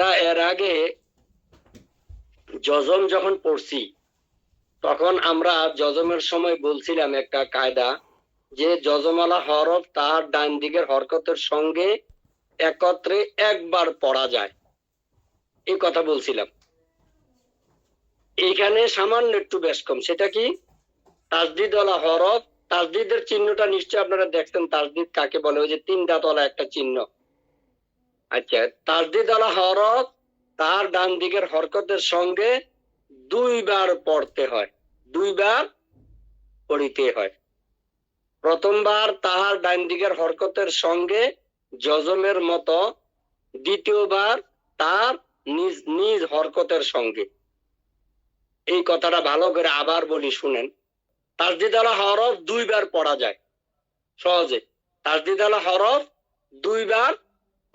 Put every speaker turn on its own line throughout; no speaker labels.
আমরা এর আগে যজম যখন পড়ছি তখন আমরা যজমের সময় বলছিলাম একটা কায়দা, যে যজমালা হরফ তার ডান দিকের হরকতের সঙ্গে একত্রে একবার পড়া যায়, এই কথা বলছিলাম। এইখানে সামান্য একটু বেশ কম। সেটা কি? তাসদিদ ওয়ালা হরফ, তাসদিদের চিহ্নটা নিশ্চয় আপনারা দেখছেন। তাসদিদ কাকে বলে? ওই যে তিনটা তলা একটা চিহ্ন। আচ্ছা, তাসদিদ ওয়ালা হরফ তার ডান দিকের হরকতের সঙ্গে দুইবার পড়তে হয়, দুইবার পড়িতে হয়। প্রথমবার তাহার ডান দিকের হরকতের সঙ্গে যজমের মতো, দ্বিতীয়বার তার নিজ নিজ হরকতের সঙ্গে। এই কথাটা ভালো করে আবার বলি, শুনেন। তাসদিদ ওয়ালা হরফ দুইবার পড়া যায় সহজে। তাসদিদ ওয়ালা হরফ দুইবার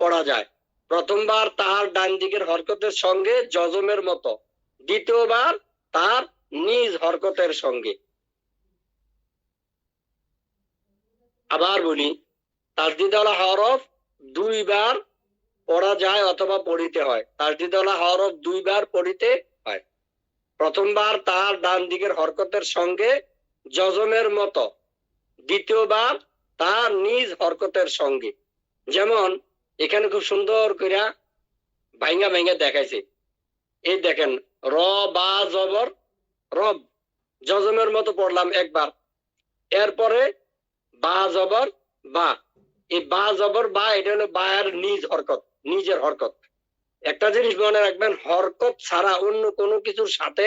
পড়া যায়। প্রথমবার তাহার ডান দিকের হরকতের সঙ্গে যজমের মতো, দ্বিতীয়বার তার নিজ হরকতের সঙ্গে। আবার বলি, তাসদিদ ওয়ালা হরফ দুইবার পড়া যায় অথবা পড়িতে হয়। তাসদিদ ওয়ালা হরফ দুইবার পড়িতে হয়। প্রথমবার তার ডান দিকের হরকতের সঙ্গে যজমের মতো, দ্বিতীয়বার তার নিজ হরকতের সঙ্গে। যেমন এখানে খুব সুন্দর করে ভাইঙ্গা ভাইঙ্গা দেখাইছে। এই দেখেন, র বা জবর রব, যজমের মতো পড়লাম একবার। এরপরে বা জবর বা, এই বা জবর বা, এটা হলো বায়ের নিজ হরকত, নিজের হরকত। একটা জিনিস মনে রাখবেন, হরকত ছাড়া অন্য কোনো কিছুর সাথে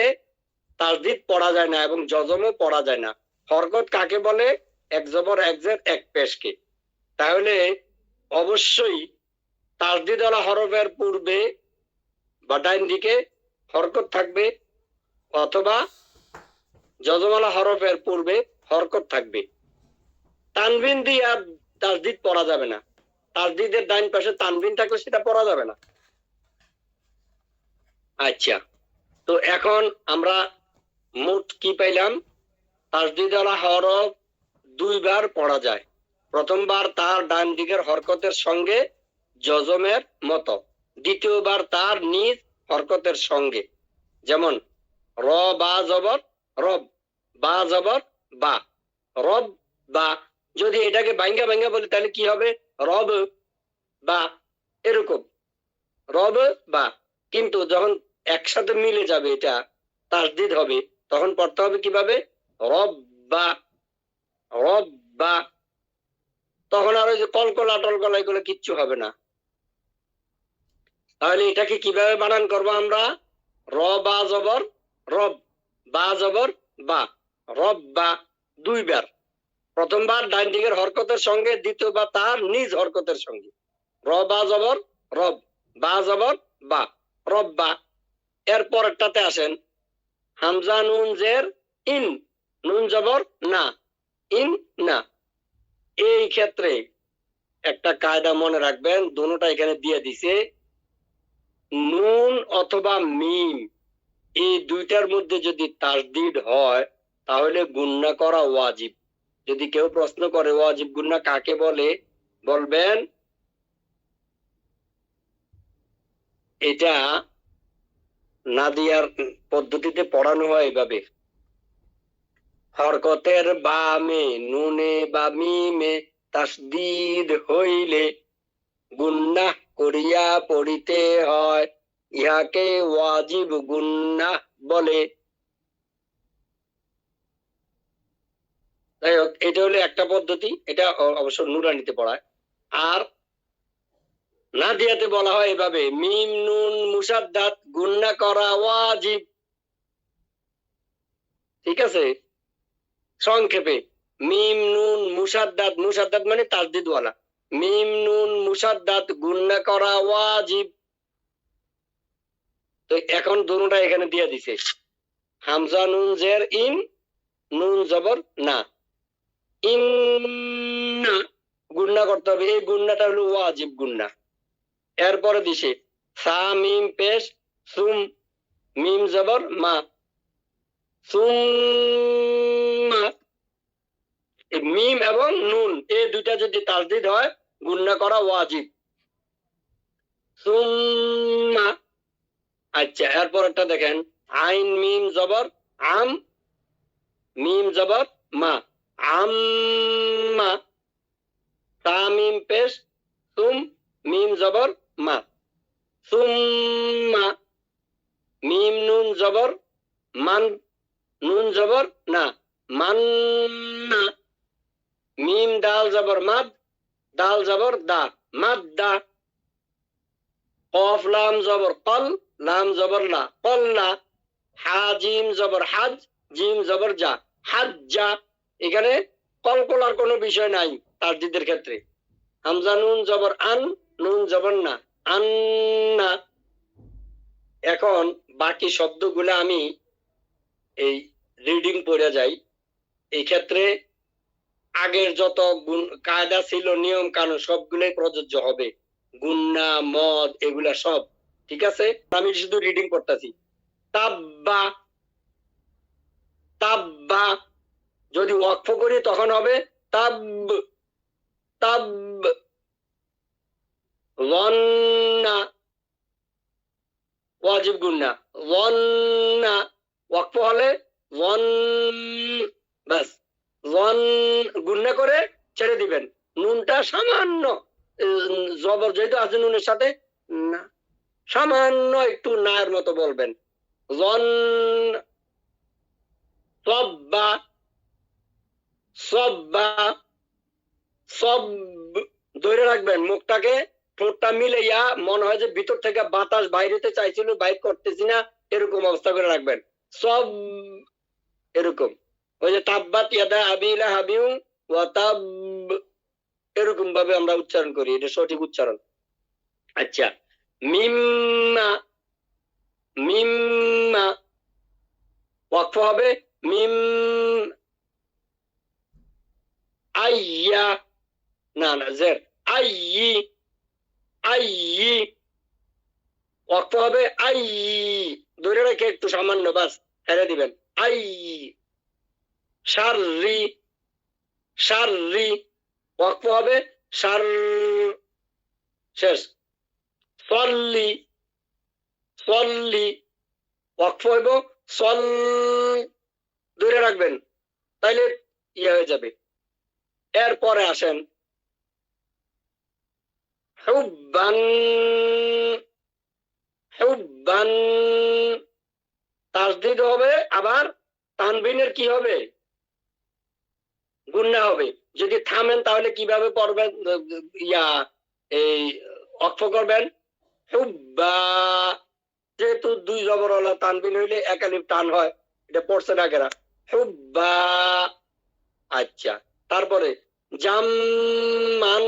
তাসদিদ পড়া যায় না এবং যজমও পড়া যায় না। হরকত কাকে বলে? এক জবর এক জের এক পেশকে। তাহলে অবশ্যই তাসদিদ ওয়ালা হরফের পূর্বে বা ডাইন দিকে হরকত থাকবে, অথবা যজমালা হরফের পূর্বে হরকত থাকবে। তানবিন দিয়ে আর তাসদিদ পড়া যাবে না। তাসদিদের ডাইন পাশে তানবিন থাকলে সেটা পড়া যাবে না। আচ্ছা, তো এখন আমরা মোট কি পাইলাম? তাসদিদ ওয়ালা হরফ দুইবার পড়া যায়। প্রথমবার তার ডান দিকের হরকতের সঙ্গে যজমের মতো, দ্বিতীয়বার তার নিজ হরকতের সঙ্গে। যেমন র বা জবর রব, বা জবর বা, রব বা। যদি এটাকে ভাঙ্গা ভাঙ্গা বলি তাহলে কি হবে? রব বা, এরকম রব বা। কিন্তু যখন একসাথে মিলে যাবে, এটা তাসদিদ হবে, তখন পড়তে হবে কিভাবে? রব বা, রব বা। তখন আর ওই যে কলকলা টলকলা এগুলো কিচ্ছু হবে না। তাহলে এটাকে কিভাবে বানান করবো আমরা? র বা জবর রব, বা জবর বা, রব বা দুইবার। প্রথমবার ডান দিকের হরকতের সঙ্গে, দ্বিতীয়বার তার নিজ হরকতের সঙ্গে। র বা জবর রব, বা জবর বা, রব বা। এর পরেরটাতে আসেন, হামজা নুন জের ইন, নুন জবর না, ইন না। এই ক্ষেত্রে একটা কায়দা মনে রাখবেন, দুটোটা এখানে দিয়ে দিছে। নুন অথবা মিম, এই দুইটার মধ্যে যদি তাসদিদ হয় তাহলে গুণনা করা ওয়াজিব। যদি কেউ প্রশ্ন করে ওয়াজিব গুণনা কাকে বলে, বলবেন এটা নাদিয়ার পদ্ধতিতে পড়ানো হয় এভাবে: হরকতের বামে নুনে বা মিমে তাসদিদ হইলে গুন্নাহ করিয়া পড়িতে হয়, ইহাকে ওয়াজিব গুন্নাহ বলে। যাই হোক, এটা হলো একটা পদ্ধতি, এটা অবশ্য নুরানিতে পড়ায়। আর নাদিয়াতে বলা হয় এভাবে: মিম নুন মুসাদ্দাত গুন্না করা ওয়াজিব। ঠিক আছে? সংক্ষেপে, মিম নুন মুসাদ্দাত, মুসাদ্দাত মানে তাসদিদ ওয়ালা, মিম নুন মুসাদ্দাত গুন্না করা ওয়াজিব। তো এখন দুটোটা এখানে দিয়ে দিছে, হামজা নুন জের ইন, নুন জবর না, ইন না গুন্না করতে হবে। এই গুন্নাটা হলো ওয়াজিব গুন্না। এরপরে দিছে সা মিম পেশ সুম, মিম জবর মা, সুম্মা। মিম এবং নুন এই দুইটা যদি তাসদিদ হয় গুন্না করা ওয়াজিব। সুম্মা আচ্ছা, এরপর একটা দেখেন, আইন মিম জবর আম, মিম জবর মা, আম্মা। তা মিম পেশ তুম, মিম জবর মা, সুম্মা। মিম নুন জবর মান, নুন জবর না, মান্না। মিম দাল জবর মাদ, দাল জবর দা, মাদ্দা। কফ লাম জবর কল, লাম জবর লা, কল্লা। হা জিম জবর হাজ, জিম জবর যা, হাজ্জা। এখানে কলকলার কোনো বিষয় নাই তাসদিদের ক্ষেত্রে। হামজা নুন জবর আন, নুন জবর না, আন্না। এখন বাকি শব্দগুলো আমি এই রিডিং পড়ে যাই। এই ক্ষেত্রে আগের যত কায়দা ছিল, নিয়ম কানুন সবগুলোই প্রযোজ্য হবে, গুন্না মদ এগুলা সব। ঠিক আছে, আমি শুধু রিডিং করতেছি। তাব্বা, তাব্বা। যদি ওয়াকফ করি তখন হবে তাব, তাব। লন্না, ওয়াজিব গুন্না, লন্না। ওয়াকফ হলে লন, বাস। লন গুন্না করে ছেড়ে দিবেন। নুনটা সামান্য জবর যেহেতু আছে নুনের সাথে, না সামান্য একটু নায়ের মতো বলবেন। লন, সব্বা, সব্বা, সব ধরে রাখবেন। মুখটাকে ঠোঁটটা মিলাইয়া মনে হয় যে ভিতর থেকে বাতাস বাইরেতে চাইছিল, বাইর করতেছি না, এরকম অবস্থা করে রাখবেন। সব এরকম। ওই যে তাব্বাত ইয়াদা আবি লাহাবিউ ওয়া তাব, এরকম ভাবে আমরা উচ্চারণ করি, এটা সঠিক উচ্চারণ। আচ্ছা, মিম্মা, মিম্মা। ওয়াকফ হবে মিম, আইয়া, না না জের, আইয়ি, আইয়ি। ওয়াকফ হবে আই, ধরে রেখে একটু সামান্য বাস ছেড়ে দিবেন। আই, শাররি, শাররি। ওয়াকফ হবে শার, শেষ। সল্লি, সল্লি। ওয়াকফ হইব সল, ধরে রাখবেন, তাইলে ইয়ে হয়ে যাবে। এরপরে আসেন হুব্বান, হুব্বান। তাসদিদ হবে, আবার তানবিনের কি হবে, গুন্না হবে। যদি থামেন তাহলে কিভাবে পড়বেন, ইয়া এই ওয়াকফ করবেন হুব্বা। যেহেতু দুই জবরওয়ালা তানবিন হইলে একালিফ টান হয়, এটা পড়ছে না কেনা, হুব্বা। আচ্ছা, তারপরে জাম্মান,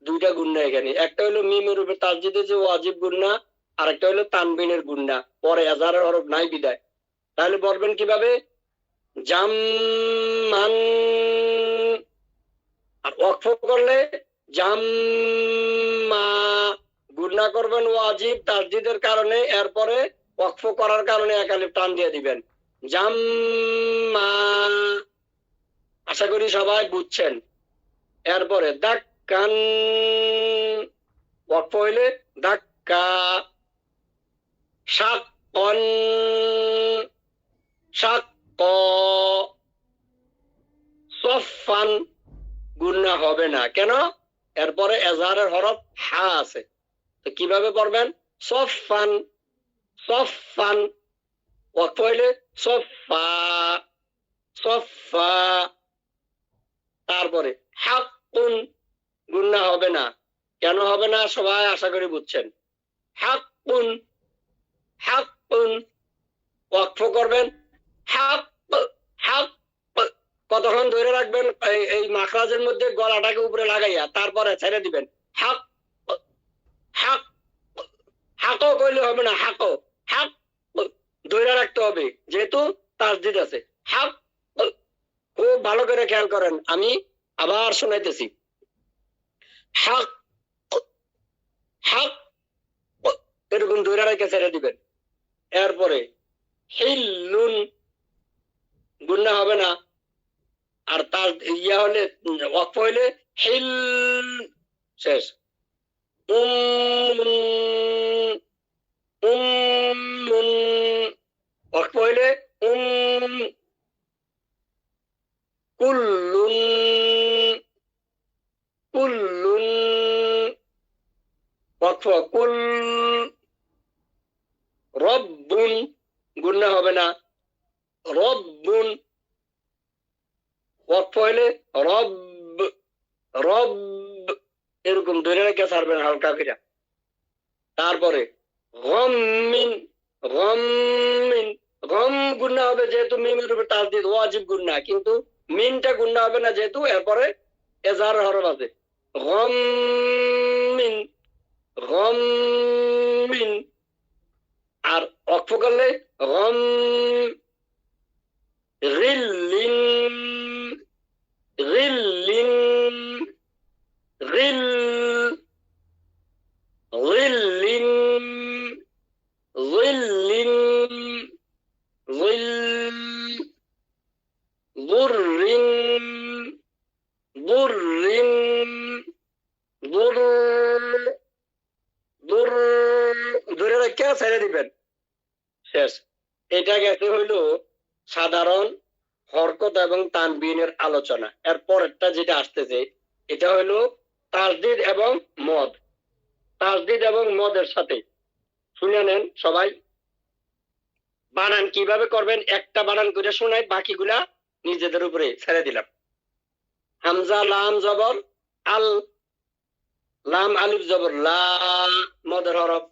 দুইটা গুন্না এখানে, একটা হলো মিমের উপরে তাসদিদের যে ওয়াজিব গুন্না, আর একটা হলো তানবিনের গুন্না, পরে এজারের হরফ নাই বিদায়। তাহলে বলবেন কিভাবে, জাম্মান। আর ওয়াকফ করলে জাম্মা, গুন্না করবেন ওয়াজিব তাসদিদের কারণে, এরপরে ওয়াকফ করার কারণে একালিফ টান দিয়ে দিবেন, জাম্মা। আশা করি সবাই বুঝছেন। এরপরে দাক্কান, ওয়াকফ হইলে দাক্কা। শাক্কন, শাক্ক। সফান, গুন্না হবে না কেন, এরপরে এজাহারের হরফ হা আছে। তো কিভাবে পড়বেন, সফান, সফান। ওয়াকফ হইলে সফা, সফা। তারপরে হাক্কুন, গুন্না হবে না কেন, হবে না সবাই আশা করি বুঝছেন। হাক্কুন, হাক্কুন। ওয়াকফ করবেন হাক, হাক। কতক্ষণ ধরে রাখবেন এই মাখরাজের মধ্যে, গলাটাকে উপরে লাগাইয়া, তারপরে ছেড়ে দিবেন। হাক, হাক। হাকও কইলে হবে না, হাকও, হাক ধরে রাখতে হবে, যেহেতু তাসদিদ আছে। হাক, খুব ভালো করে খেয়াল করেন, আমি আবার শোনাইতেছি। হাক, হাক, এরকম ধরে রেখে ছেড়ে দিবেন। এরপরে হিল্লুন, গুন্না হবে না। আর তার ইয়া হলে ওয়াকফ হইলে হিল, শেষ। ওয়াকফ হইলে কুল্লুন কুল্লুন ওয়াকফ কুল রব্বুন গুন্না হবে না রব্বুন ওয়াকফ হইলে রব রব এরকম ধরে রেখে ছাড়বেন হালকা করে তারপরে গম্মিন গম্মিন গম গুন্না হবে যেহেতু মিমের উপর তাসদিদ ওয়াজিব গুন্না কিন্তু মিনটা গুন্না হবে না যেহেতু এরপরে এজার হরফ আছে গম্মিন গম্মিন আর ওয়াকফ করলে গম রিল্লিন রিল্লিন রিল রিল্লিন রিল্লিন রিল দুররিন দুররিন দুর দুর ধরে রেখে ছেড়ে দিবেন শেষ এটা গেছে হইল সাধারণ হরকত এবং তানবিনের আলোচনা এর পরেরটা যেটা আসতেছে এটা হইলো তাসদিদ এবং মদ তাসদিদ এবং মদের সাথে শুনে নেন সবাই বানান কিভাবে করবেন একটা বানান করে শোনাই বাকিগুলা নিজেদের উপরে ছেড়ে দিলাম হামজা লাম জবর আল লাম আলিফ জবর লা মদের হরফ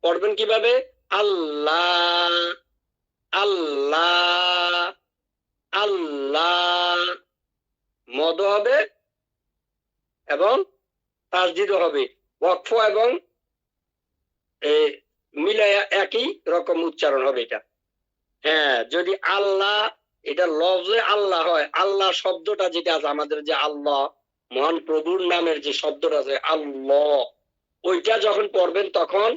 পড়বেন কিভাবে আল্লাহ আল্লাহ আল্লাহ মদ হবে এবং তাসদিদও হবে ওয়াকফ এবং মিলায়া একই রকম উচ্চারণ হবে এটা হ্যাঁ যদি আল্লাহ এটা লফজে আল্লাহ হয় আল্লাহ শব্দটা যেটা আছে আমাদের যে আল্লাহ মহান প্রভুর নামের যে শব্দটা আছে আল্লাহ ওইটা যখন পড়বেন তখন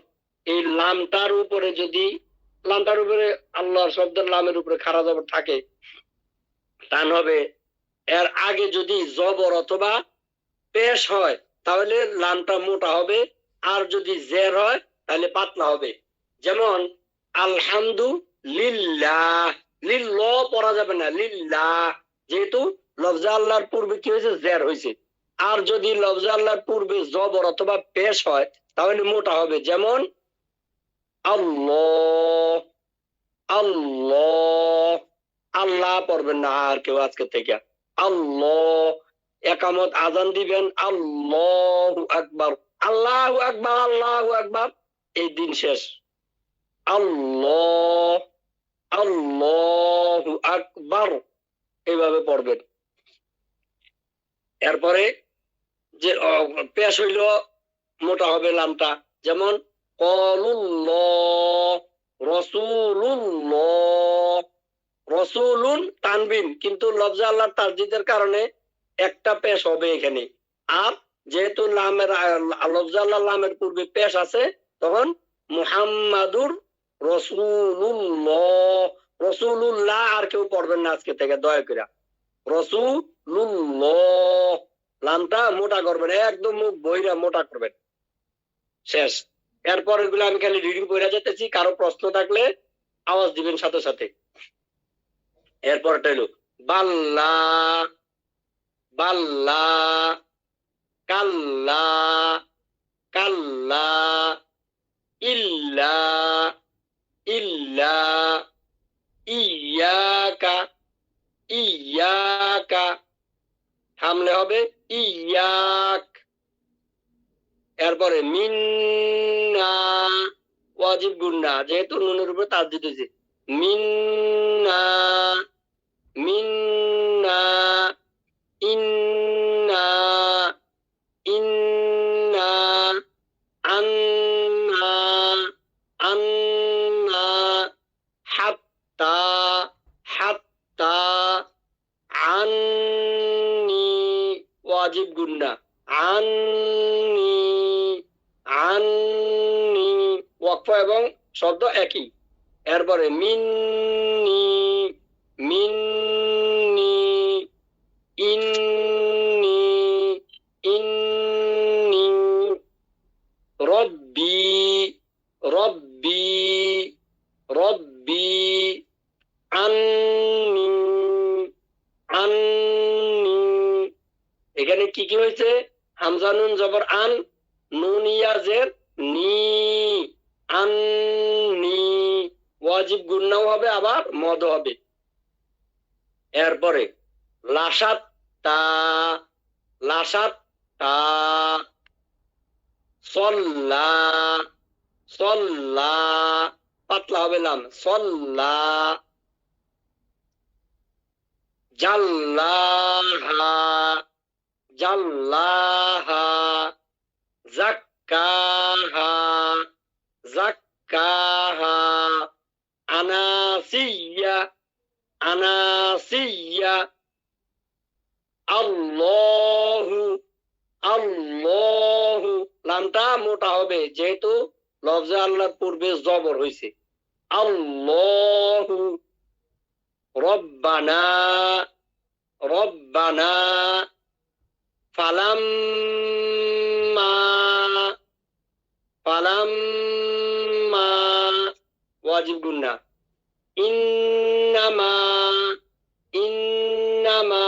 এই লামটার উপরে যদি লামটার উপরে আল্লাহর শব্দের লামের উপরে খাড়া জবর থাকে টান হবে এর আগে যদি জবর অথবা পেশ হয় তাহলে লামটা মোটা হবে আর যদি জের হয় তাহলে পাতলা হবে যেমন আলহামদু লিল্লাহ লিল্লাহ পড়া যাবে না লিল্লাহ যেহেতু লফজে আল্লাহর পূর্বে কি হয়েছে জের হয়েছে আর যদি লফজে আল্লাহর পূর্বে জবর অথবা পেশ হয় তাহলে মোটা হবে যেমন আল্লাহ আল্লাহ আল্লাহ পড়বেন না আর কেউ আজকে থেকে আল্লাহ একামত আজান দিবেন আল্লাহু আকবার আল্লাহু আকবার আল্লাহু আকবার এই দিন শেষ আল্লাহ আল্লাহু আকবার এইভাবে পড়বেন এরপরে যে পেশ হইল মোটা হবে লামটা যেমন কলুল্লাহ রসুলুল্লাহ রসুলুন তানবিন কিন্তু লফজে আল্লাহর তাসদিদের কারণে একটা পেশ হবে এখানে আর যেহেতু লামের লফজে আল্লাহর লামের পূর্বে পেশ আছে তখন মুহাম্মাদুর রসুলুল্লাহ রসুলুল্লাহ আর কেউ পড়বেন না আজকে থেকে দয়া করে রসুলুল্লাহ লামটা মোটা করবেন একদম মুখ বইরা মোটা করবেন শেষ এরপর এগুলো আমি খালি রিডিং করে যেতেছি কারো প্রশ্ন থাকলে আওয়াজ দিবেন সাথে সাথে এরপরটা হলো বাল্লা বাল্লা কাল্লা কাল্লা ইল্লা ইল্লা ইয়াকা ইয়াকা থামলে হবে ইয়াক এরপরে মিন্না ওয়াজিব গুন্না যেহেতু নুনের উপরে তাসদিদ হয়েছে মিন্না মিন্না ইন্না ইন্না আন্না আন্না হাত্তা হাত্তা আন্নি ওয়াজিব গুন্না আন্নি আন্নি ওয়াকফ এবং শব্দ একই এরপরে মিন্নি মিন্নি ইন্নি ইন্নি রব্বি রব্বি রব্বি বি আন্নি আন্নি। এখানে কি কি হয়েছে? হামজা নুন জবর আন, নুন ইয়াজের নি, আন্নি। ওয়াজিব গুন্নাও হবে, আবার মদ হবে। এরপরে লাসাত তা, লাসাত তা, সল্লা সল্লা, পাতলা হবে লাম, সল্লা। জাল্লাহা জাল্লাহা, যাক্কাহা যাক্কাহা, আনাসিয়া আনাসিয়া, আল্লাহু আল্লাহু। লামটা মোটা হবে যেহেতু লফজে আল্লাহর পূর্বে জবর হয়েছে। আল্লাহু। রব্বানা রব্বানা, ফালাম্মা ফালাম্মা, ওয়াজিব গুন্না। ইন্নামা ইন্নামা,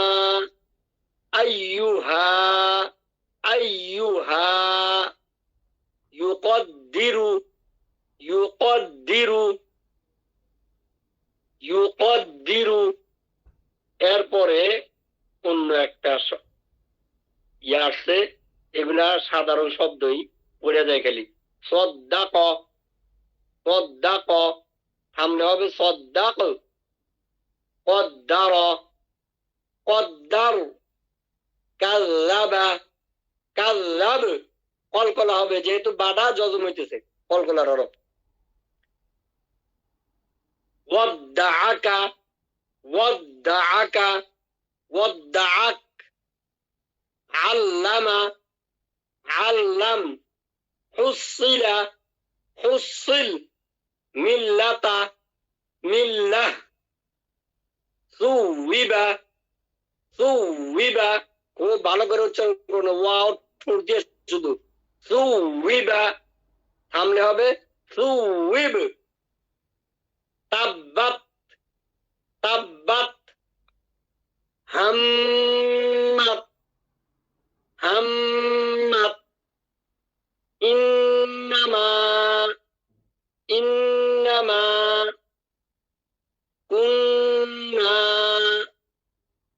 আইয়ুহা আইয়ুহা, ইউকদ্দিরু ইউকদ্দিরু ইউকদ্দিরু। এরপরে অন্য একটা ইয়ে আসছে, এগুলা সাধারণ শব্দই পড়ে যায় খালি। সদ্দাক সদ্দাক, সামনে হবে সদ্দাক। কদ্দার কদ্দার, কাল্লাবা কাল্লাব, কলকলা হবে যেহেতু বাডা জজম হইতেছে, কলকলার হরফ। ওয়াদ্দাআকা ওয়াদ্দাআকা ওয়াদ্দাআক, আল্লামা আল্লাম, হুসিলা হুসিল, মিল্লাতা মিল্লাহ, সুউইবা সুউইবা। খুব ভালো করে উচ্চারণ করুন, ওয়াও ঠোঁট দিয়ে শুধু। সুউইবা, সামনে হবে সুউইব। তাব্বাত তাব্বাত, হাম্মাত হাম্মাত, ইন্নামা ইন্নামা, কুন্না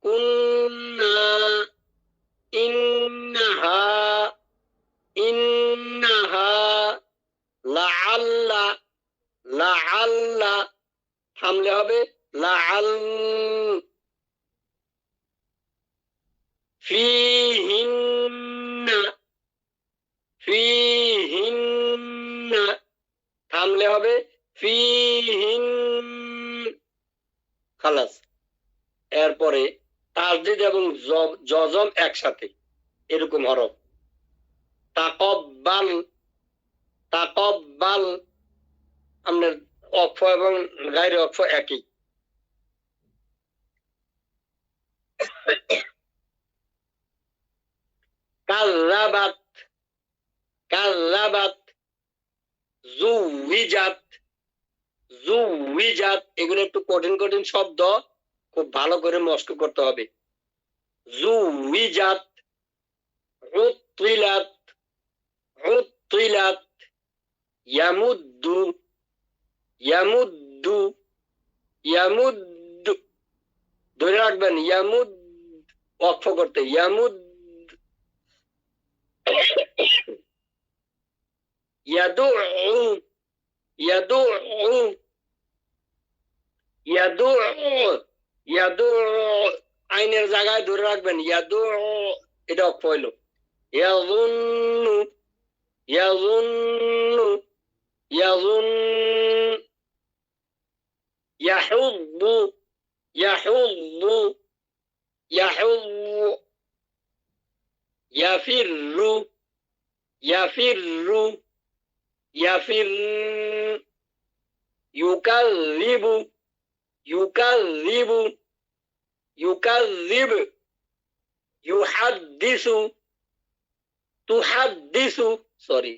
কুন্না, ইন্নাহা ইন্নাহা, লাআল্লা লাআল্লা, সামনে হবে লাআল। ফিহিন্না ফিহিন্না, থামলে হবে ফিহিন, খালাস। এরপরে তাসদিদ এবং জজম একসাথে, এরকম হরফ। তাকব্বাল তাকব্বাল, আমাদের অক্ষ এবং গায়রে অক্ষ একই। কাল্লাবাত কাল্লাবাত, জুউইজাত জুউইজাত। এগুলো একটু কঠিন কঠিন শব্দ, খুব ভালো করে মস্ক করতে হবে। জুউইজাত, উত্তিলাত উত্তিলাত, ইয়ামুদ্দু ইয়ামুদ্দু ইয়ামুদ্দু, ধরে রাখবেন ইয়ামুদ, অক্ষ করতে ইয়ামুদ। ইয়াদুউ ইয়াদুউ ইয়াদুউ ইয়াদুউ, আইনের জায়গায় ধরে রাখবেন ইয়াদুউ, এটা অক্ষ হইল। ইয়াযুন্নু ইয়াযুন্নু ইয়াযুন, ইয়াহুদ্দু ইয়াহুদ্দু ইয়াহুদ্দু, ইয়াফিররু ইয়াফিররু ইয়াফির, ইউকাযযিবু ইউকাযযিবু ইউকাযযিব, ইউহাদ্দিসু তুহাদ্দিসু, সরি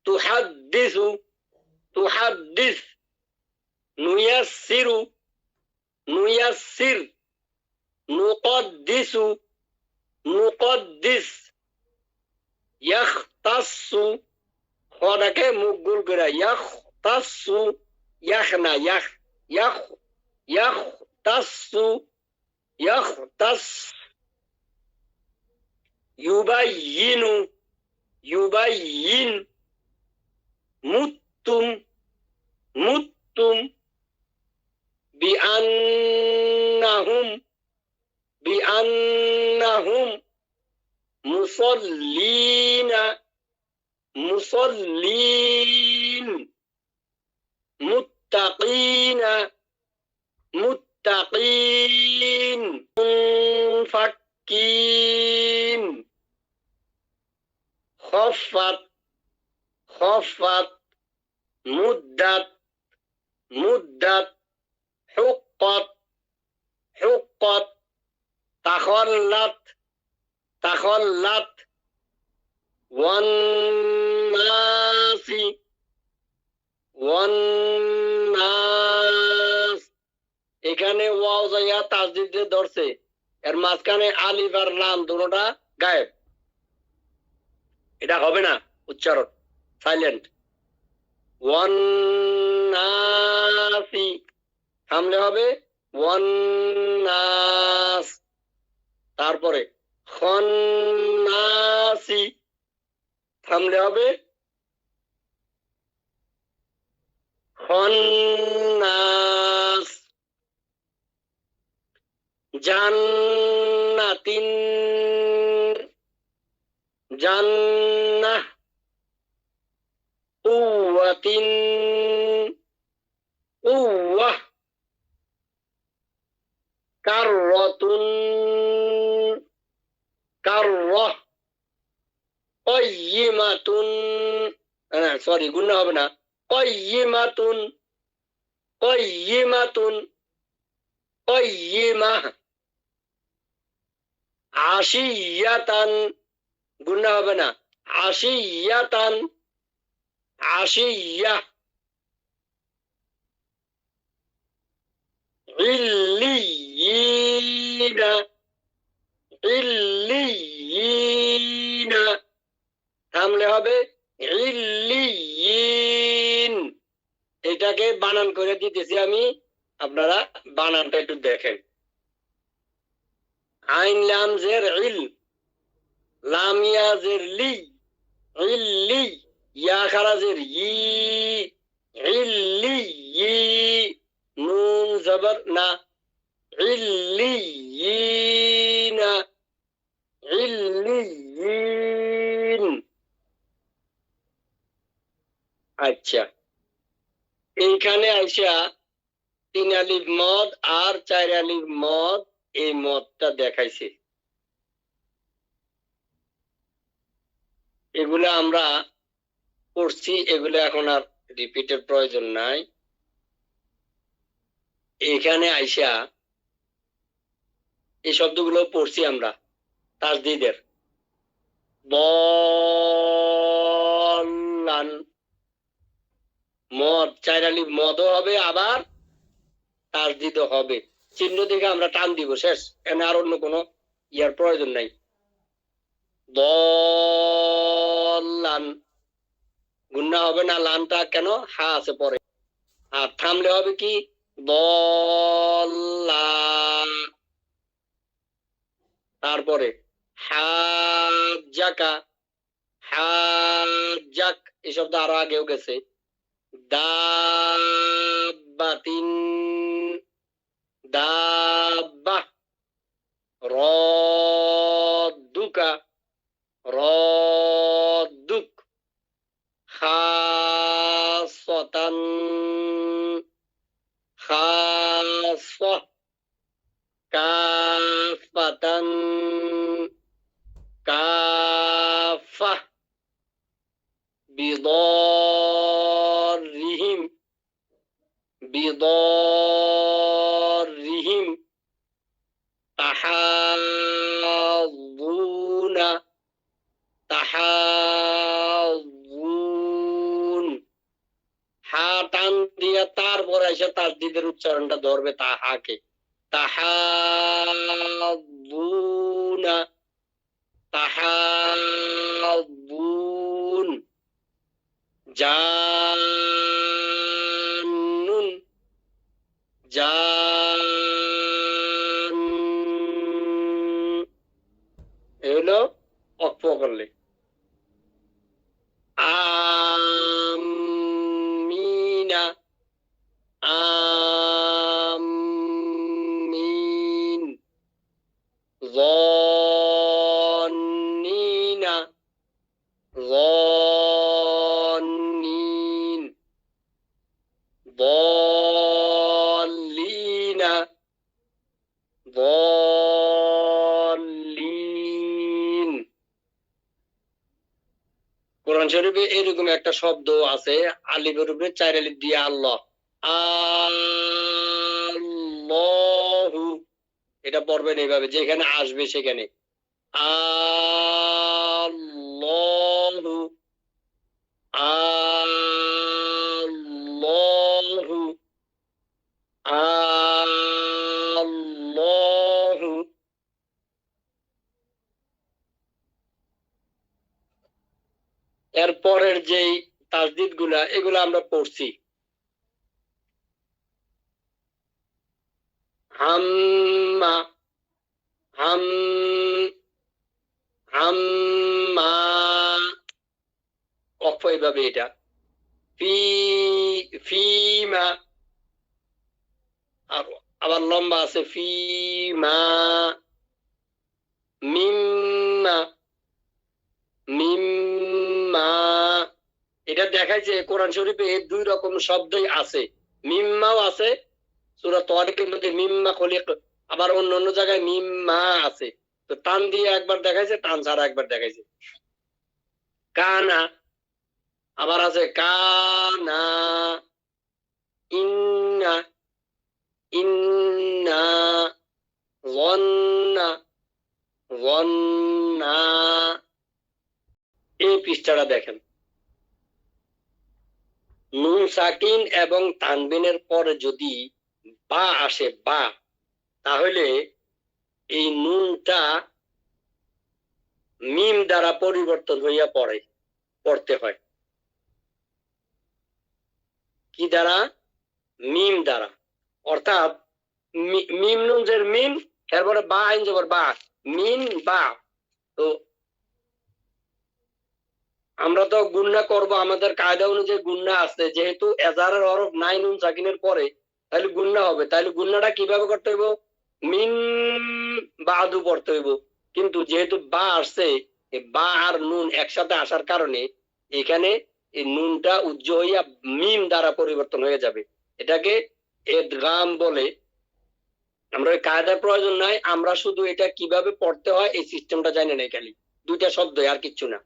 তুহাদ্দিসু তুহাদ্দিস, নুয়াসসিরু নুয়াসসির, নুকদ্দিসু নুকদ্দিস, ইয়াখতাসসু, খটাকে মুখ গোল করে ইয়াখতাসসু, ইয়াখ না ইয়াখ, ইয়াখ ইয়াখতাসসু, ইয়াখতাস, ইউবাইয়িনু ইউবাইয়িন, মুত্তুম মুত্তুম, বিআন্নাহুম বিআন্নাহুম, মুসল্লিনা মুসল্লিন, মুত্তাকিনা মুত্তাকিন, মুনফাক্কিন, খফাত খফাত, মুদ্দাত মুদ্দাত, হুক্কাত হুক্কাত, তাখাল্লাত তাখাল্লাত, ওয়ান্নাসি ওয়ান্নাস, এখানে ওয়াও যাইয়া তাসদীদ দিয়ে ধরছে, এর মাঝখানে আলিফ আর লাম দুটোটা গায়েব, এটা হবে না উচ্চারণ, সাইলেন্ট। ওয়ান্নাসি থামলে হবে ওয়ান্নাস, তারপরে খন্নাসি থামলে হবে খন্নাস, জান্নাতিন জান্নাহ, কুওয়াতিন কুওয়াহ, কাররাতুন কাররাহ, কাইয়িমাতুন, সরি গুণা হবে না, কাইয়িমাতুন কাইয়িমাতুন, কাইয়িমাহ, আশিয়াতান, গুণা হবে না, আশিয়াতান আশিয়াহ, ইল্লিয়িনা ইল্লিয়িনা থামলে হবে ইল্লিয়িন, এটাকে বানান করে দিতেছি আমি, আপনারা বানানটা একটু দেখেন। আইন লাম জের ইল, লাম ইয়া জের লি, ইল্লি, ইয়া খারা জের ই, ইল্লি, নুন জবর না, ইল্লিয়িনা ইল্লিয়িন। আচ্ছা, এইখানে আইসা 3 আলিফ মদ আর 4 আলিফ মদ, এই মদটা দেখাইছে, এগুলো আমরা পড়ছি, এগুলো এখন আর রিপিটের প্রয়োজন নাই। এখানে আইসা এই শব্দগুলো পড়ছি আমরা তাসদীদের, বলান, মদ 4 আলিফ মদও হবে, আবার তাসদীদও হবে, চিহ্ন দেখে আমরা টান দিব, শেষ, এখানে আর অন্য কোনো ইয়ার প্রয়োজন নাই। দলান, গুন্না হবে না, লানটা কেন, হা আছে পরে, আর থামলে হবে কি দলা, তারপরে হাজ্জাকা হাজ্জাক, এই শব্দ আরো আগেও গেছে, দাব্বাতিন দাব্বাহ, রদ্দুকা রদ্দুক, খাসসাতান খাসসাহ, কাফাতান কাফাহ, বিদররিহিম বিদররিহিম, তাহাযুনা তাহাযুন, হা টান দিয়া তারপরে এসে তাসদিদের উচ্চারণটা ধরবে তাহাকে। তাহাবুনা, তাহাবুন, জান্নুন, জান, এগুলো অক্ষ করলে। আমিনা, আমিন, ظنينا، ظنين، ضالين، ضالين। কোরআন শরীফে এরকম একটা শব্দ আছে, আলিফের উপরে 4 আলিফ দিয়ে আল্লাহ, আল্লাহু, এটা পড়বেন এইভাবে, যেখানে আসবে সেখানে আল্লাহু, আল্লাহু, আল্লাহু। এরপরের যেই তাসদিদ গুলা, এগুলা আমরা পড়ছি। হাম্মা, হাম, হাম্মা, অক্ষ এইভাবে এটা। ফি, ফিমা, আবার লম্বা আছে ফিমা, মিম্মা, মিম্মা। এটা দেখাইছে কোরআন শরীফে 2 রকম শব্দই আছে, মিম্মাও আছে সূরা তারিকের মধ্যে মিম্মা খলিক, আবার অন্য অন্য জায়গায় মিম্মা আছে। তো টান দিয়ে একবার দেখাইছে, টান ছাড়া একবার দেখাইছে। কানা, আবার আছে কানা, ইন্না, ইন্না, ওয়ান্না, ওয়ান্না। এই পৃষ্ঠাটা দেখেন, নুন সাকিন এবং তানবিনের পরে যদি বা আসে, বা, তাহলে এই নুনটা মিম দ্বারা পরিবর্তন হইয়া পড়তে হয়। কি দ্বারা? মিম দ্বারা। অর্থাৎ মিম নুনজের মিম, এরপরে বা আইন জবর বা, মিম বা। তো আমরা তো গুণনা করব, আমাদের কায়দা অনুযায়ী গুণনা আছে, যেহেতু এজারের হরফ নাই নুন সাকিনের পরে, তাহলে গুণনা হবে। তাহলে গুণনাটা কিভাবে করতে হইব? মিন বাদু পড়তে হইব। কিন্তু যেহেতু বা আসছে, বা আর নুন একসাথে আসার কারণে এখানে এই নুনটা উজ্জ হইয়া মিম দ্বারা পরিবর্তন হয়ে যাবে। এটাকে ইদগাম বলে। আমরা ওই কায়দার প্রয়োজন নাই, আমরা শুধু এটা কিভাবে পড়তে হয় এই সিস্টেমটা জানি না, খালি 2টা শব্দ, আর কিচ্ছু না।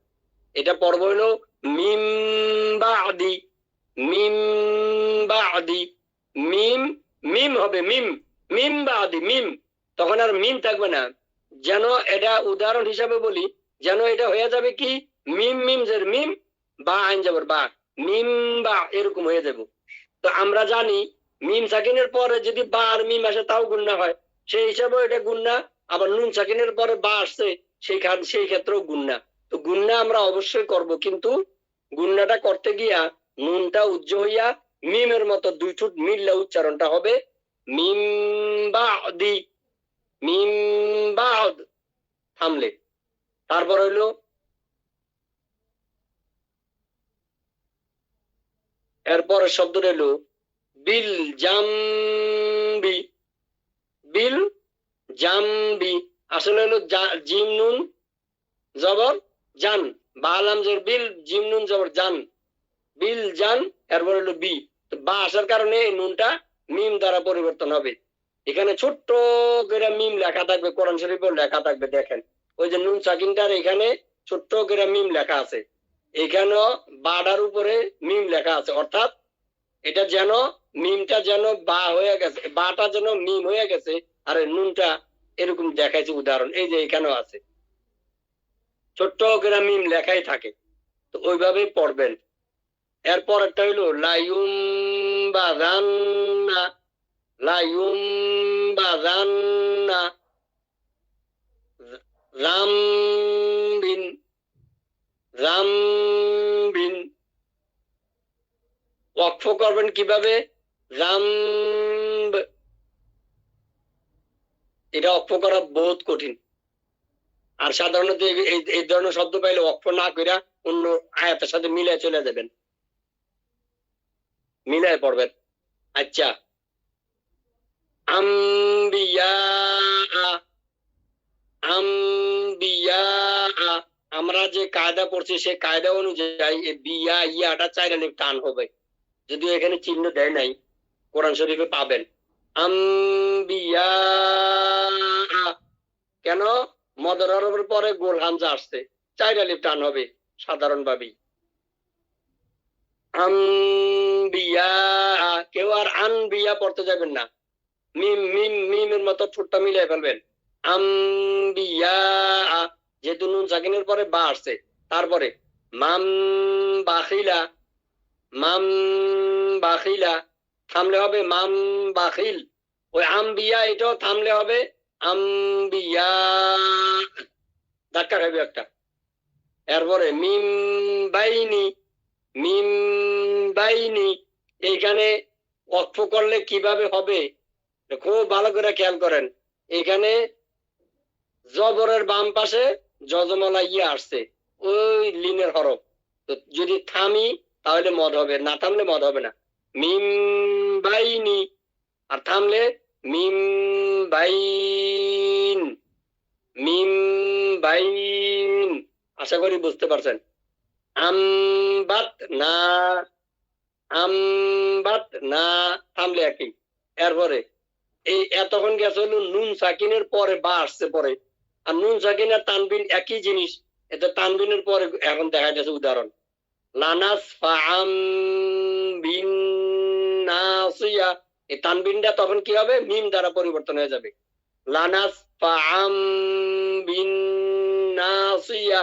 এটা পর্ব হলো মিম বাদি, মিম বাদি, মিম, মিম হবে মিম, মিম বাদি মিম, তখন আর মিম থাকবে না। যেন এটা উদাহরণ হিসাবে বলি, যেন এটা হয়ে যাবে কি মিম, মিম জের মিম, বা আইন যাবর বা, মিম বা, এরকম হয়ে যাব। তো আমরা জানি মিম সাকিনের পরে যদি বা আর মিম আসে তাও গুণনা হয়, সেই হিসাবে এটা গুণনা। আবার নুন সাকিনের পরে বা আসছে, সেই ক্ষেত্রেও গুণনা। তো গুণনা আমরা অবশ্যই করব, কিন্তু গুণনাটা করতে গিয়া নুনটা উজ্জ হইয়া মিমের মতো 2 ঠোঁট মিললে উচ্চারণটা হবে মিম বাদি, মিম বাদ, থামলে। তারপর হইলো এরপরের শব্দটা হলো বিল জামবি, বিল জামবি। আসলে হলো জিম নুন জবর জান, বালাম জের বিল, জিম নুন জবর জান, বিল জান, এরপর হলো বি। বা আসার কারণে এই নুনটা মিম দ্বারা পরিবর্তন হবে। এখানে ছোট্ট করে মিম লেখা থাকবে, কোরআন শরীফেও লেখা থাকবে, দেখেন ওই যে নুন সাকিনটার এখানে ছোট্ট করে মিম লেখা আছে, এখানেও বাডার উপরে মিম লেখা আছে। অর্থাৎ এটা যেন মিমটা যেন বা হয়ে গেছে, বাটা যেন মিম হয়ে গেছে, আর নুনটা এরকম দেখাইছে। উদাহরণ এই যে এখানেও আছে, ছোট্ট করে মিম লেখাই থাকে। তো ওইভাবেই পড়বেন। এরপর একটা হইলো লাইউম বাজান্না, লাইউম বাজান্না, রামবিন, রামবিন। ওয়াকফ করবেন কিভাবে? রামব, এটা ওয়াকফ করা বহুত কঠিন। আর সাধারণত এই ধরনের শব্দ পাইলে ওয়াকফ না কইরা অন্য আয়াতের সাথে মিলায় চলে যাবেন, মিলায় পড়বেন। আচ্ছা, আম্বিয়া, আম্বিয়া, আমরা যে কায়দা পড়ছি সেই কায়দা অনুযায়ী বিয়া ইয়াটা চার আলিফ টান হবে, যদিও এখানে চিহ্ন দেয় নাই, কোরআন শরীফে পাবেন। আম্বিয়া, কেন? মদর হরফের পরে গোল হামজা আসছে, চার আলিফ টান হবে সাধারণভাবেই। আম্বিয়া, কেউ আর আনবিয়া পড়তে যাবেন না, মিম মিম মিমের মতো ঠোঁটটা মিলিয়ে ফেলবেন। আম্বিয়া, যেহেতু নুন সাকিনের পরে বা আসছে, তারপরে মাম বাখিলা, মাম বাখিলা, থামলে হবে মাম বাখিল। ওই আম্বিয়া এটাও থামলে হবে আম্বিয়া, ধাক্কা খাবে একটা। এরপরে মিম বাইনি, মিম বাইনি, এইখানে ওয়াকফ করলে কিভাবে হবে খুব ভালো করে খেয়াল করেন। এখানে জবরের বাম পাশে যজমলা ইয়ে আসছে, ওই লিনের হরফ। তো যদি থামি তাহলে মদ হবে, না থামলে মদ হবে না। মিম বাইনি, আর থামলে মিম বাইন, মিম বাইন। আশা করি বুঝতে পারছেন। আমবাত না, আমবাত না, থামলে একই। এরপরে এই এতক্ষণ গেছে হলো নুন সাকিনের পরে বা আসছে পরে, আর নুন সাকিন আর তানবিন একই জিনিস, এটা তানবিনের পরে এখন দেখা যাচ্ছে উদাহরণ লানাস ফাআম বিন নাসিয়া, এই তানবিনটা তখন কি হবে? মিম দ্বারা পরিবর্তন হয়ে যাবে, লানাস ফাআম বিন নাসিয়া।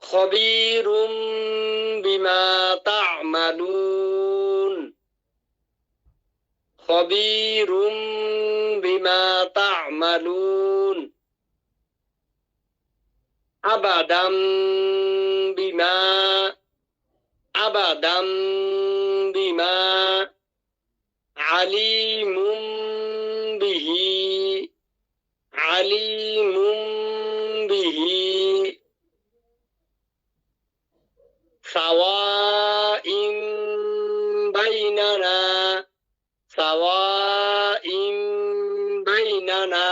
খবীরুম বিমা তা'মালুন, খবীরুম বিমা তা'মালুন। আবাদাম বিমা, আবাদাম বিমা, আলিমুম বিহি, আলিমুম বিহি। সাওয়াইম বাইনানা, সাওয়াইম বাইনানা।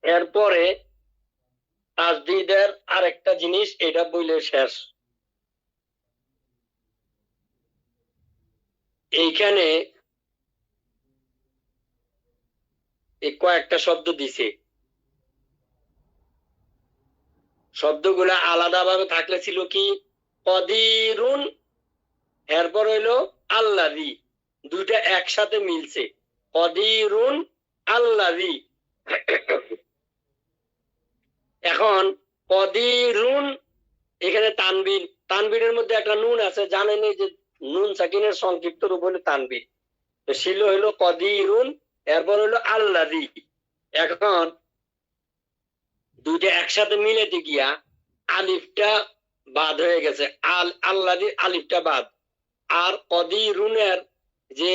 এরপরে তাসদীদের আরেকটা জিনিস, এটা বইলে শেষ। এইখানে কয়েকটা শব্দ দিছে, শব্দগুলা আলাদাভাবে থাকলে ছিল কি কদিরুন, এরপর হইলো আল্লাযী, দুইটা একসাথে মিলছে, কদিরুন আল্লাযী। এখন কদিরুন, এখানে তানবিন, তানবিনের মধ্যে একটা নুন আছে, জানেন যে নুন সাকিনের সংক্ষিপ্ত রূপ হলো তানবিন, ছিল হইলো কদিরুন, এরপর হইলো আল্লাযী। এখন দুইটা একসাথে মিলেতে গিয়া আলিফটা বাদ হয়ে গেছে, আল্লাযী আলিফটা বাদ, আর কদিরুনের যে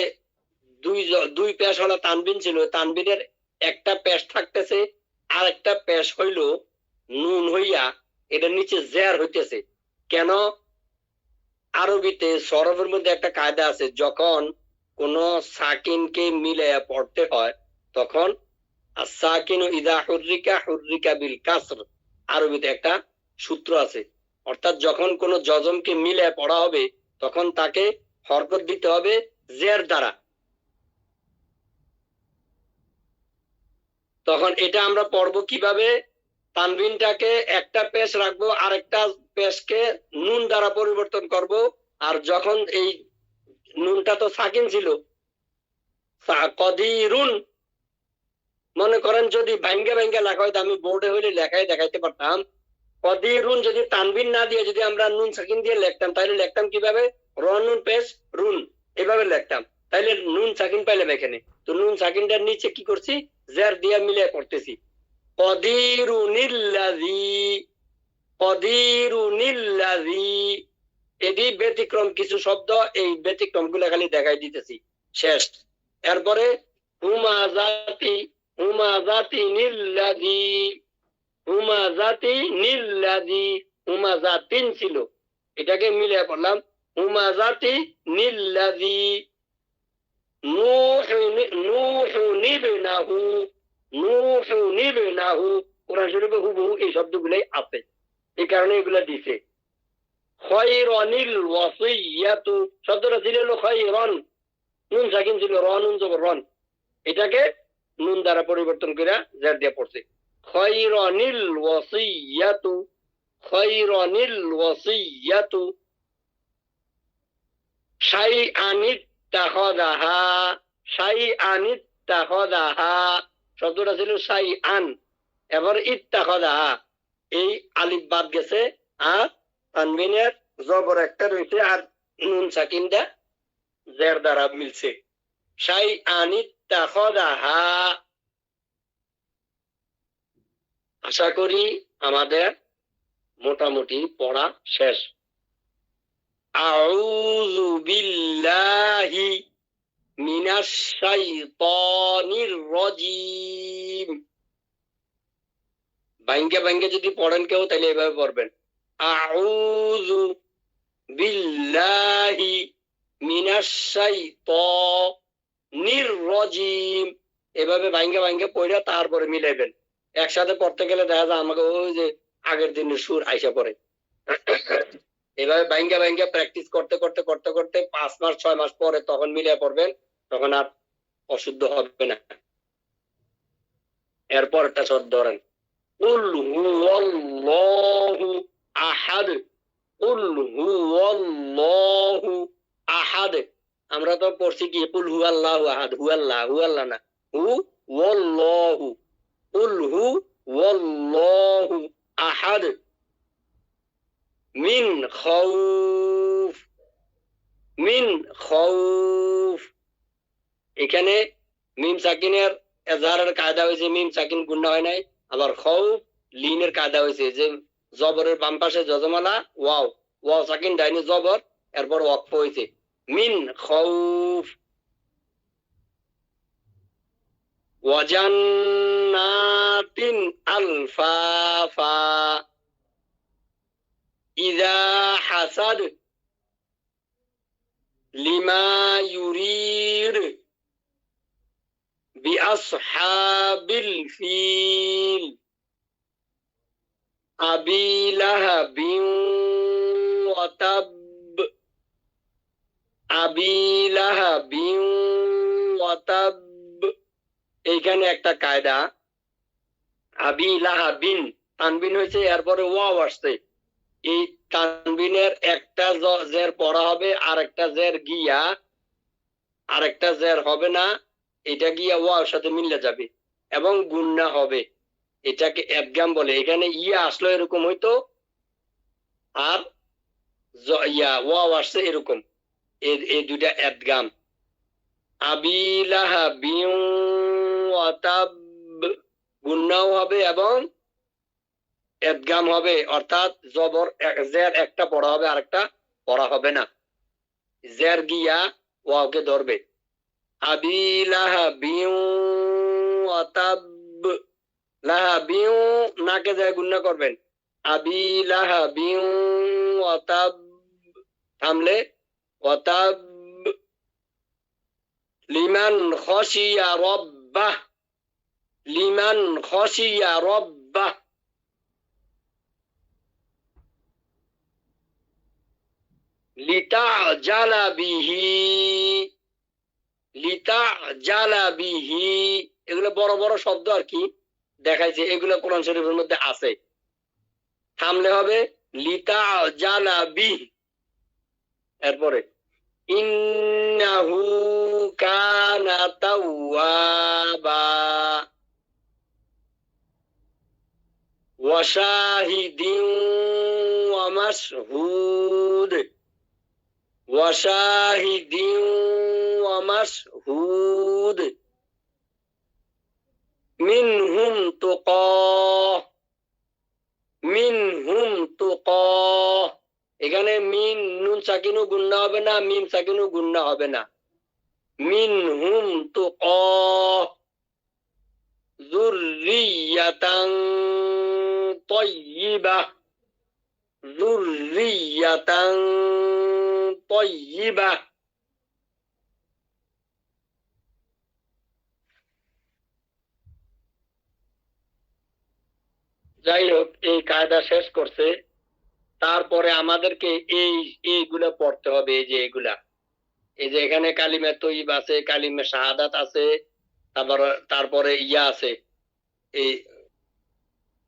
দুই পেশ হলো তানবিন ছিল, তানবিনের একটা পেশ থাকতেছে, আর একটা পেশ হইল নুন হইয়া এটার নিচে জের হইতেছে। কেন? আরবিতে সরফের মধ্যে একটা কায়দা আছে, যখন কোন সাকিনকে মিলাইয়া পড়তে হয় তখন সাকিন ইদা হুররিকা হুররিকা বিল কাসর, আরবিতে একটা সূত্র আছে, অর্থাৎ যখন কোন জজমকে মিলাইয়া পড়া হবে তখন তাকে হরকত দিতে হবে জের দ্বারা। তখন এটা আমরা পড়বো কিভাবে? তানবিনটাকে একটা পেশ রাখবো, আরেকটা পেশকে নুন দ্বারা পরিবর্তন করব, আর যখন এই নুনটা তো সাকিন ছিল, কদিরুন, মনে করেন যদি ভাঙ্গে ভাঙ্গে লেখা হয়তো আমি বোর্ডে হইলে লেখাই দেখাইতে পারতাম, কদিরুন যদি তানবিন না দিয়ে যদি আমরা নুন সাকিন দিয়ে লিখতাম তাহলে লিখতাম কিভাবে? র নুন পেশ রুন, এভাবে লিখতাম। তাহলে নুন সাকিন পাইলাম এখানে। তো নুন সাকিনটার নিচে কি করছি? জের দিয়ে মিলে করতেছি। কদিরুনিল্লাযী, কদিরুনিল্লাযী, এটি ব্যতিক্রম কিছু শব্দ, এই ব্যতিক্রম গুলো খালি দেখাই দিতেছি, শেষ। এরপরে হুমাজাতি, হুমাজাতি নিল্লাযী, হুমাজাতি নিল্লাযী, হুমাজাতিন ছিল, এটাকে মিলে পড়লাম হুমাজাতি নিল্লাযী। নূহুন ইবনাহু, নূহুন ইবনাহু, কোরআন শরীফে হুবহু এই শব্দগুলাই আছে, এই কারণে এগুলা দিছে। খয়রানিল ওয়াসিয়াতু, শব্দটা ছিল হলো খয়রান, নুন সাকিন ছিল, র নুন জবর রন, এটাকে নুন দ্বারা পরিবর্তন করে জের দিয়ে পড়ছে। খয়রানিল ওয়াসিয়াতু, খয়রানিল ওয়াসিয়াতু। শাইআন ইত্তাখাযাহা, শাইআন ইত্তাখাযাহা, শব্দটা ছিল শাইআন, এবার ইত্তাখাযাহা, এই আলিফ বাদ গেছে আর তানবিনের জবর একটা রয়েছে আর নুন সাকিনটা জের দ্বারা মিলছে। শাইআন ইত্তাখাযাহা। আশা করি আমাদের মোটামুটি পড়া শেষ। আউযু বিল্লাহি মিনাশ শাইতানির রাজিম। ভাঙ্গে ভাঙ্গে যদি পড়েন কেউ তাহলে এভাবে পড়বেন, আউযু বিল্লাহি মিনাশ শাইতানির রাজিম, এভাবে ভাঙ্গে ভাঙ্গে পড়ে তারপরে মিলাইবেন। একসাথে পড়তে গেলে দেখা যায় আমাকে ওই যে আগের দিনের সুর আইসা পড়ে। এভাবে ভাঙ্গে ভাঙ্গে প্র্যাকটিস করতে করতে করতে করতে 5 মাস 6 মাস পরে তখন মিলিয়ে পড়বেন, তখন আর অশুদ্ধ হবে না। এরপর একটা শব্দ ধরেন, কুল হুয়াল্লাহু আহাদ, কুল হুয়াল্লাহু আহাদ। আমরা তো পড়ছি কি কুল হুয়াল্লাহু আহাদ, হুয়াল্লাহ, হুয়াল্লাহ না, হু ওয়াল্লাহু, কুল হুয়াল্লাহু আহাদ। মিন খাউফ, মিন খাউফ, এখানে মিম সাকিনের এজাহারের কায়দা হয়েছে, মিম সাকিন গুণা হয় নাই। আবার খাউফ লিনের কায়দা হয়েছে যে জবরের বাম পাশে যজমালা ওয়াও, ওয়াও সাকিন ডাইনি জবর, এরপর ওয়াকফ হয়েছে মিন খাউফ। ওয়াজান্নাতিন আলফাফা, ইযা হাসাদ লিমা ইউরিদ বিআসহাবিল ফিল, আবি লাহাবিন ওয়া তাব, আবি লাহাবিন ওয়া তাব। এইখানে একটা কায়দা, আবি লাহাবিন তানবিন হয়েছে, এরপরে ওয়াও আসছে, এই তানবিনের একটা জের পড়া হবে আর একটা জের গিয়া, আর একটা জের হবে না, এটা গিয়া ওয়ার সাথে মিলে যাবে এবং গুন্না হবে, এটাকে এদগাম বলে। এখানে ইয়া আসলো এরকম হইতো আর ইয়া ওয়াও আসছে এরকম, এই দুইটা এদগাম। আবি লাহাবিন ওয়া তাব, গুন্নাও হবে এবং এদগাম হবে, অর্থাৎ জবর জের একটা পড়া হবে আর একটা পড়া হবে না, জের গিয়া ওয়াওকে ধরবে। আবি লাহাবিন ওয়া তাব, লাহাবিন নাকে যায় গুন্না করবেন, আবি লাহাবিন ওয়া তাব, থামলে ওয়া তাব। লিমান খাশিয়া রাব্বাহ, লিমান খাশিয়া রাব্বাহ। লিতাজালা বিহি, লিতাজালা বিহি, এগুলো বড় বড় শব্দ আর কি দেখাইছে, এগুলো কোরআন শরীফের মধ্যে আছে। থামলে হবে লিতাজালা বিহি, এরপরে ইন্নাহু কানা তাওয়াবা, ওয়াশাহিদিন ওয়া মাশহুদ, ওয়াশাহিদিন ওয়া মাশহুদ, মিনহুম তুকা, মিনহুম তুকা। এখানে মিন নুন সাকিনু গুন্না হবে না, মিম সাকিনু গুন্না হবে না। মিনহুম তুকা যুররিয়াতান তাইয়্যিবাহ, যুররিয়াতান তাইয়্যিবাহ। যাই হোক, এই কায়দা শেষ করছে। তারপরে আমাদেরকে এইগুলা পড়তে হবে। এই যে এগুলা, এই যে এখানে কালিমা তৈয়ব আছে, কালিমা শাহাদাত আছে, তারপরে ইয়া আছে, এই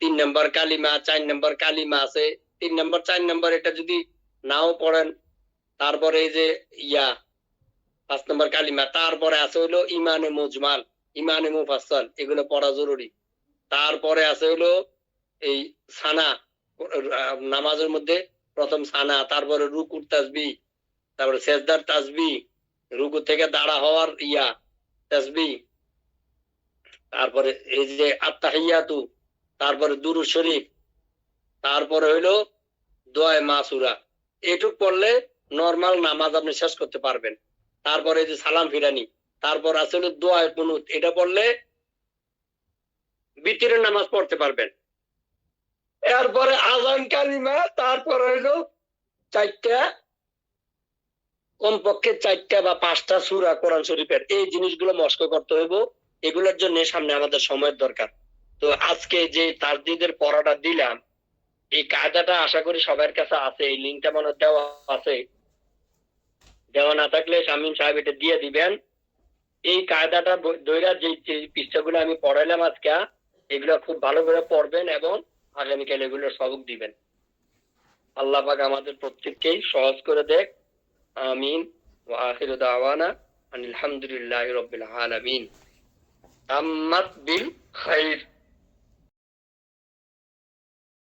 3 নম্বর কালিমা, 4 নম্বর কালিমা আছে। 3 নম্বর 4 নম্বর এটা যদি নাও পড়েন, তারপরে এই যে ইয়া 5 নম্বর কালিমা, তারপরে আছে হইলো ইমানে মুজমাল, ইমানে মুফাসসাল, এগুলো পড়া জরুরি। তারপরে আছে হইলো এই সানা, নামাজের মধ্যে প্রথম সানা, তারপরে রুকুর তাসবিহ, তারপরে সেজদার তাসবিহ, রুকু থেকে দাঁড়া হওয়ার ইয়া তাসবিহ, তারপরে এই যে আত্তাহিয়াতু, তারপরে দুরূদ শরীফ, তারপরে হইলো দোয়া মাসুরা। এটুক পড়লে নরমাল নামাজ আপনি শেষ করতে পারবেন। তারপরে এই যে সালাম ফিরানি, তারপর আছে হলো দোয়া কুনুত, এটা পড়লে বিতিরের নামাজ পড়তে পারবেন। এরপরে আযান কালিমা, তারপর হইলো 4টা, কমপক্ষে 4টা বা 5টা সূরা কোরআন শরীফের। এই জিনিসগুলো মস্ক করতে হইব। এগুলোর জন্য সামনে আমাদের সময়ের দরকার। তো আজকে যে তাসদিদের পড়াটা দিলাম, এই কায়দাটা আশা করি সবার কাছে আছে। এই লিঙ্কটা মনে দেওয়া আছে, দেওয়া না থাকলে শামীম সাহেব এটা দিয়ে দিবেন। এই কায়দাটা দইরা যে পৃষ্ঠাগুলো আমি পড়াইলাম আজকে, এগুলো খুব ভালো করে পড়বেন এবং আগামীকাল এগুলোর সবক দিবেন। আল্লাহ পাক আমাদের প্রত্যেককেই সহজ করে দেখ। আমিন। ওয়া আখিরু দাওয়ানা আনিল হামদুলিল্লাহি রাব্বিল আলামিন। তাম্মাত বিল খাইর।